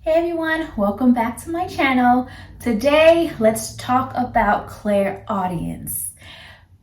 Hey everyone, welcome back to my channel. Today, let's talk about clairaudience.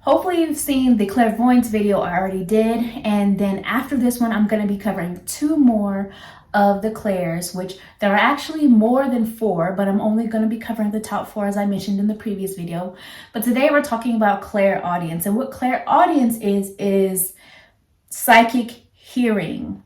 Hopefully you've seen the clairvoyance video I already did, and then after this one, I'm going to be covering two more of the clairs, which there are actually more than four, but I'm only going to be covering the top four as I mentioned in the previous video. But today we're talking about clairaudience, and what clairaudience is psychic hearing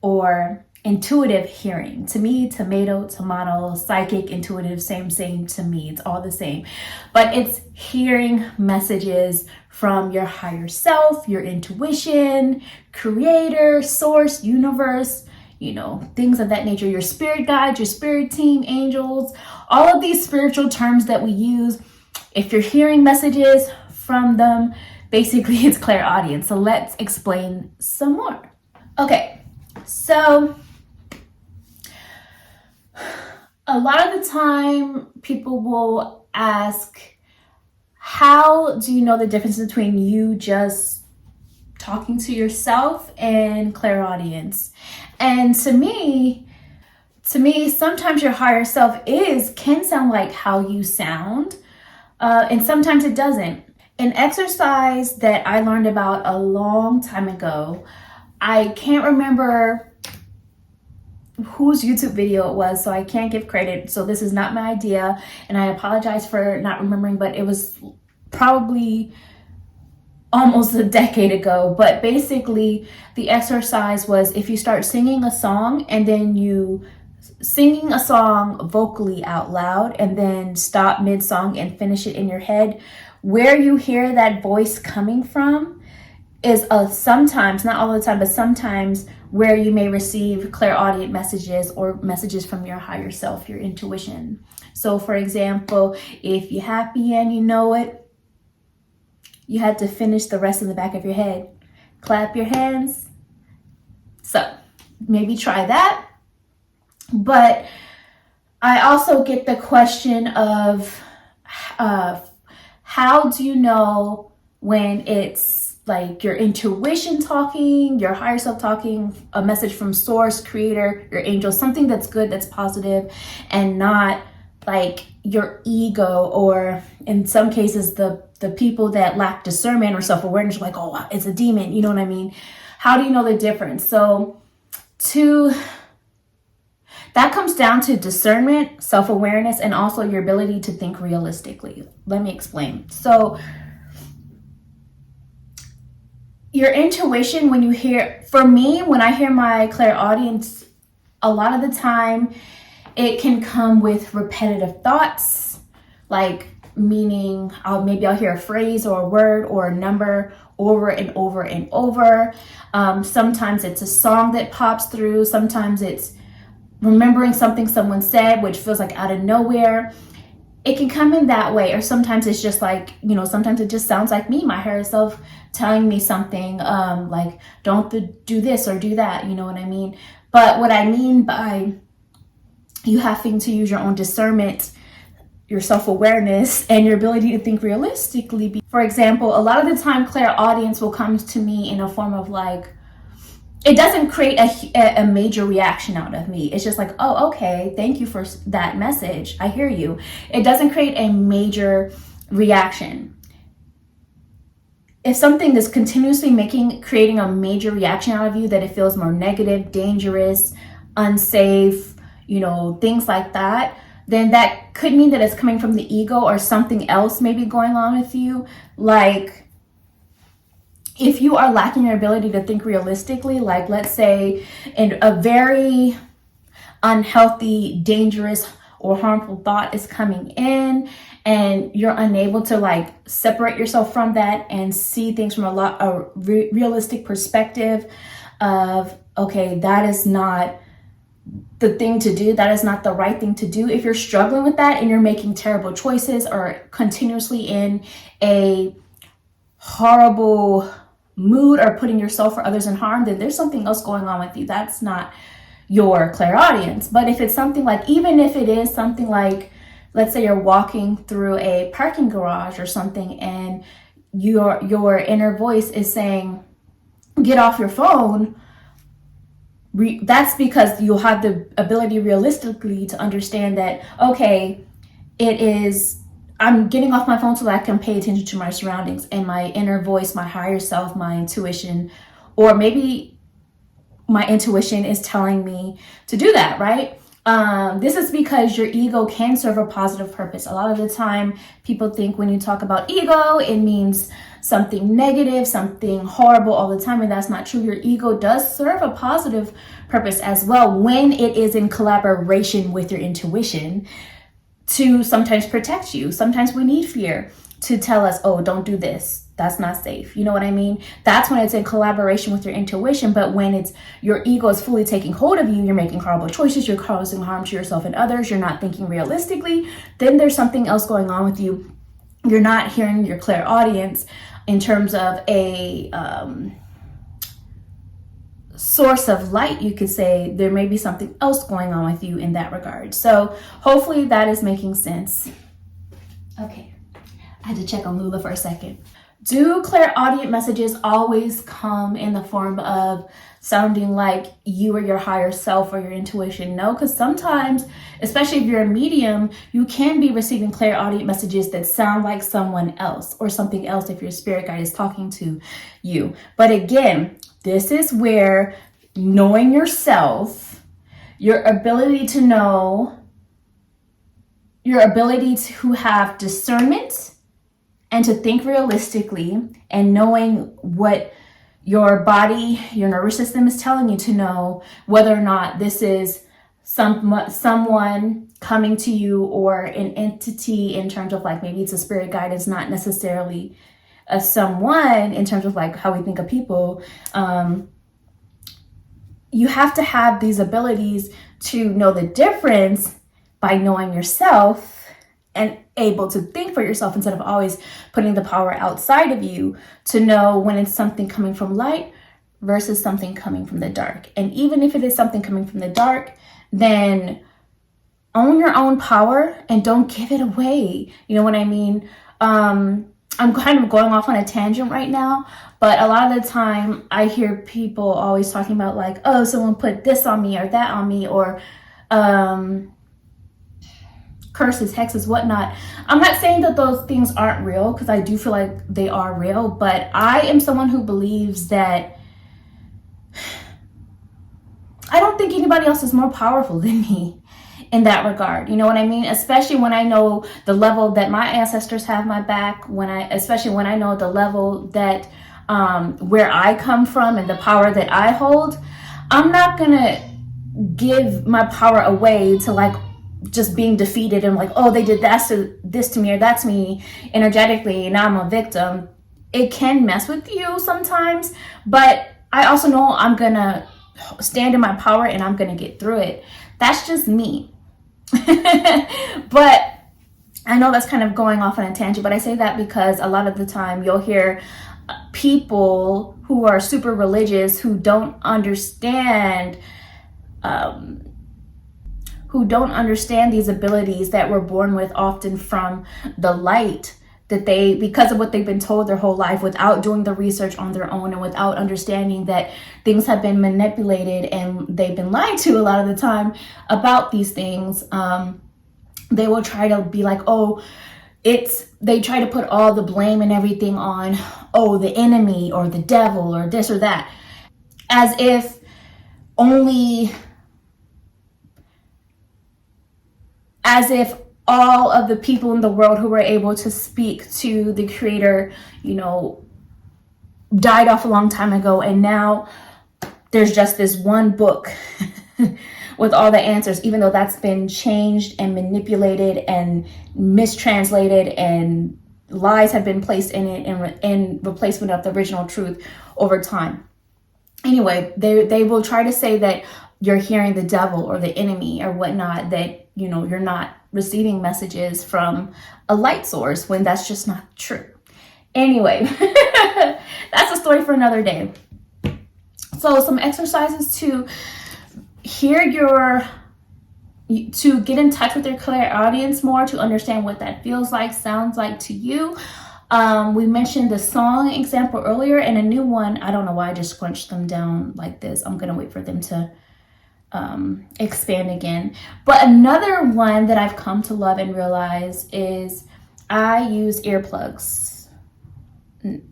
or intuitive hearing. To me, tomato, psychic, intuitive, same to me. It's all the same. But it's hearing messages from your higher self, your intuition, creator, source, universe, things of that nature, your spirit guides, your spirit team, angels, all of these spiritual terms that we use. If you're hearing messages from them, basically it's clairaudience. So let's explain some more. Okay, so a lot of the time people will ask, how do you know the difference between you just talking to yourself and clairaudience? And to me, sometimes your higher self can sound like how you sound, and sometimes it doesn't. An exercise that I learned about a long time ago, I can't remember whose YouTube video it was, so I can't give credit. So this is not my idea, and I apologize for not remembering, but it was probably almost a decade ago. But basically, the exercise was if you start singing a song and then you singing a song vocally out loud and then stop mid-song and finish it in your head, where you hear that voice coming from is sometimes, not all the time, but sometimes where you may receive clairaudient messages or messages from your higher self, your intuition. So for example, if you're happy and you know it, you had to finish the rest in the back of your head. Clap your hands. So maybe try that. But I also get the question of how do you know when it's like your intuition talking, your higher self talking, a message from source, creator, your angel, something that's good, that's positive, and not like your ego, or in some cases the people that lack discernment or self-awareness are like, oh, it's a demon, you know what I mean? How do you know the difference? So that comes down to discernment, self-awareness, and also your ability to think realistically. Let me explain. So your intuition, when I hear my clairaudience, a lot of the time it can come with repetitive thoughts, like meaning I'll hear a phrase or a word or a number over and over and over. Sometimes it's a song that pops through. Sometimes it's remembering something someone said, which feels like out of nowhere. It can come in that way, or sometimes it's just like, sometimes it just sounds like me, my higher self telling me something, like don't do this or do that, you know what I mean? But what I mean by you having to use your own discernment, your self-awareness, and your ability to think realistically. For example, a lot of the time clairaudience will come to me in a form of like, it doesn't create a major reaction out of me. It's just like, oh, okay, thank you for that message. I hear you. It doesn't create a major reaction. If something is continuously creating a major reaction out of you, that it feels more negative, dangerous, unsafe, things like that, then that could mean that it's coming from the ego or something else maybe going on with you. Like, if you are lacking your ability to think realistically, like let's say a very unhealthy, dangerous, or harmful thought is coming in and you're unable to like separate yourself from that and see things from a realistic perspective of, okay, that is not the thing to do. That is not the right thing to do. If you're struggling with that and you're making terrible choices or continuously in a horrible mood or putting yourself or others in harm, then there's something else going on with you. That's not your clairaudience. But if it's something like, even if it is something like, let's say you're walking through a parking garage or something and your inner voice is saying, get off your phone, that's because you'll have the ability realistically to understand that, okay, I'm getting off my phone so that I can pay attention to my surroundings and my inner voice, my higher self, my intuition, or maybe my intuition is telling me to do that, right? This is because your ego can serve a positive purpose. A lot of the time, people think when you talk about ego, it means something negative, something horrible all the time, and that's not true. Your ego does serve a positive purpose as well when it is in collaboration with your intuition to sometimes protect you. Sometimes we need fear to tell us, oh, don't do this. That's not safe. You know what I mean? That's when it's in collaboration with your intuition. But when it's your ego is fully taking hold of you, you're making horrible choices, you're causing harm to yourself and others, you're not thinking realistically, then there's something else going on with you. You're not hearing your clairaudience in terms of a source of light, you could say. There may be something else going on with you in that regard. So hopefully that is making sense. Okay, I had to check on Lula for a second. Do clairaudient messages always come in the form of sounding like you or your higher self or your intuition? No, because sometimes, especially if you're a medium, you can be receiving clairaudient messages that sound like someone else or something else if your spirit guide is talking to you. But again, this is where knowing yourself, your ability to know, your ability to have discernment and to think realistically, and knowing what your body, your nervous system is telling you to know, whether or not this is someone coming to you or an entity in terms of like, maybe it's a spirit guide, it's not necessarily a someone in terms of like how we think of people. You have to have these abilities to know the difference by knowing yourself and able to think for yourself instead of always putting the power outside of you, to know when it's something coming from light versus something coming from the dark. And even if it is something coming from the dark, then own your own power and don't give it away. You know what I mean? I'm kind of going off on a tangent right now, but a lot of the time I hear people always talking about like, oh, someone put this on me or that on me, or curses, hexes, whatnot. I'm not saying that those things aren't real, because I do feel like they are real, but I am someone who believes that I don't think anybody else is more powerful than me in that regard. You know what I mean? Especially when I know the level that my ancestors have my back, especially when I know the level that where I come from and the power that I hold. I'm not gonna give my power away to like just being defeated and like, oh, they did this to me or that to me energetically, and now I'm a victim. It can mess with you sometimes, but I also know I'm gonna stand in my power and I'm gonna get through it. That's just me. But I know that's kind of going off on a tangent, but I say that because a lot of the time you'll hear people who are super religious who don't understand these abilities that we're born with, often from the light, that they, because of what they've been told their whole life, without doing the research on their own and without understanding that things have been manipulated and they've been lied to a lot of the time about these things. They will try to be like, oh, they try to put all the blame and everything on, oh, the enemy or the devil or this or that, as if all of the people in the world who were able to speak to the creator, died off a long time ago, and now there's just this one book with all the answers, even though that's been changed and manipulated and mistranslated, and lies have been placed in it in replacement of the original truth over time. Anyway, they will try to say that you're hearing the devil or the enemy or whatnot, that you're not receiving messages from a light source, when that's just not true. Anyway, that's a story for another day. So some exercises to to get in touch with your clairaudience more, to understand what that feels like, sounds like to you. We mentioned the song example earlier, and a new one. I don't know why I just scrunched them down like this. I'm gonna wait for them to expand again. But another one that I've come to love and realize is I use earplugs.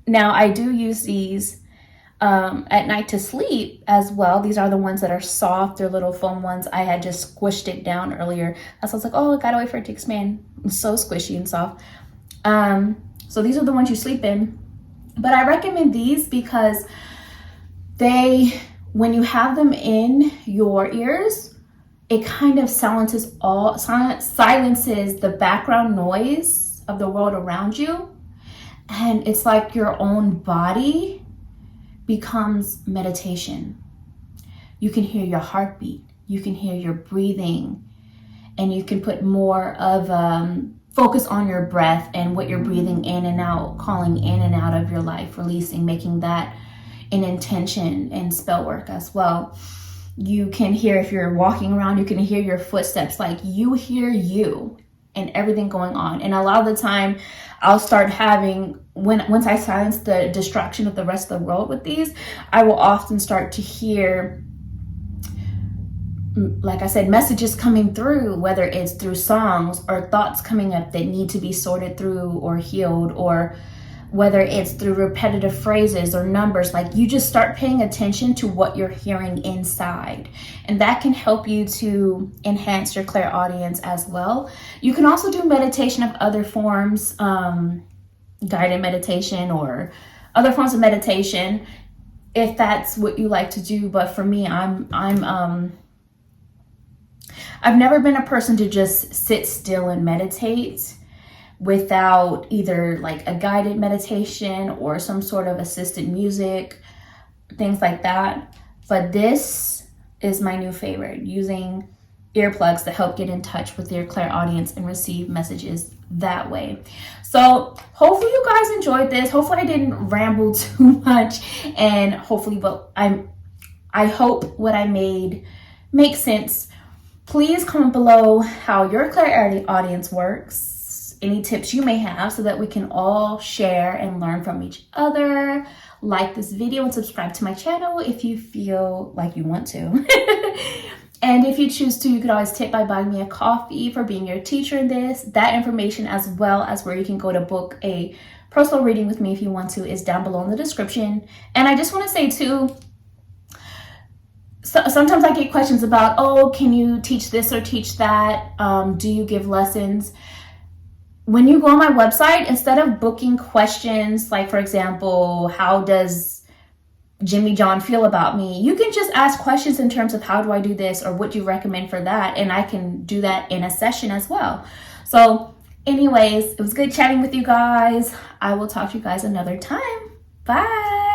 Now, I do use these at night to sleep as well. These are the ones that are soft. They're little foam ones. I had just squished it down earlier. So I was like, oh, I gotta wait for it to expand. It's so squishy and soft. So these are the ones you sleep in. But I recommend these because when you have them in your ears, it kind of silences the background noise of the world around you. And it's like your own body becomes meditation. You can hear your heartbeat, you can hear your breathing, and you can put more of focus on your breath and what you're breathing in and out, calling in and out of your life, releasing, making that an intention and spell work as well. You can hear, if you're walking around, you can hear your footsteps, like you hear you and everything going on. And a lot of the time I'll start having, once I silence the distraction of the rest of the world with these, I will often start to hear, like I said, messages coming through, whether it's through songs or thoughts coming up that need to be sorted through or healed, or whether it's through repetitive phrases or numbers. Like, you just start paying attention to what you're hearing inside, and that can help you to enhance your clairaudience as well. You can also do meditation of other forms, guided meditation or other forms of meditation, if that's what you like to do. But for me, I've never been a person to just sit still and meditate without either like a guided meditation or some sort of assisted music, things like that. But this is my new favorite, using earplugs to help get in touch with your clairaudience and receive messages that way. So hopefully you guys enjoyed this. Hopefully I didn't ramble too much, and hopefully I hope what I made makes sense. Please comment below how your clairaudience works, any tips you may have, so that we can all share and learn from each other. Like this video and subscribe to my channel if you feel like you want to. And if you choose to, you could always tip by buying me a coffee for being your teacher in this. That information, as well as where you can go to book a personal reading with me if you want to, is down below in the description. And I just want to say too, so sometimes I get questions about, oh, can you teach this or teach that? Do you give lessons? When you go on my website, instead of booking questions, like for example, how does Jimmy John feel about me? You can just ask questions in terms of how do I do this, or what do you recommend for that? And I can do that in a session as well. So anyways, it was good chatting with you guys. I will talk to you guys another time. Bye.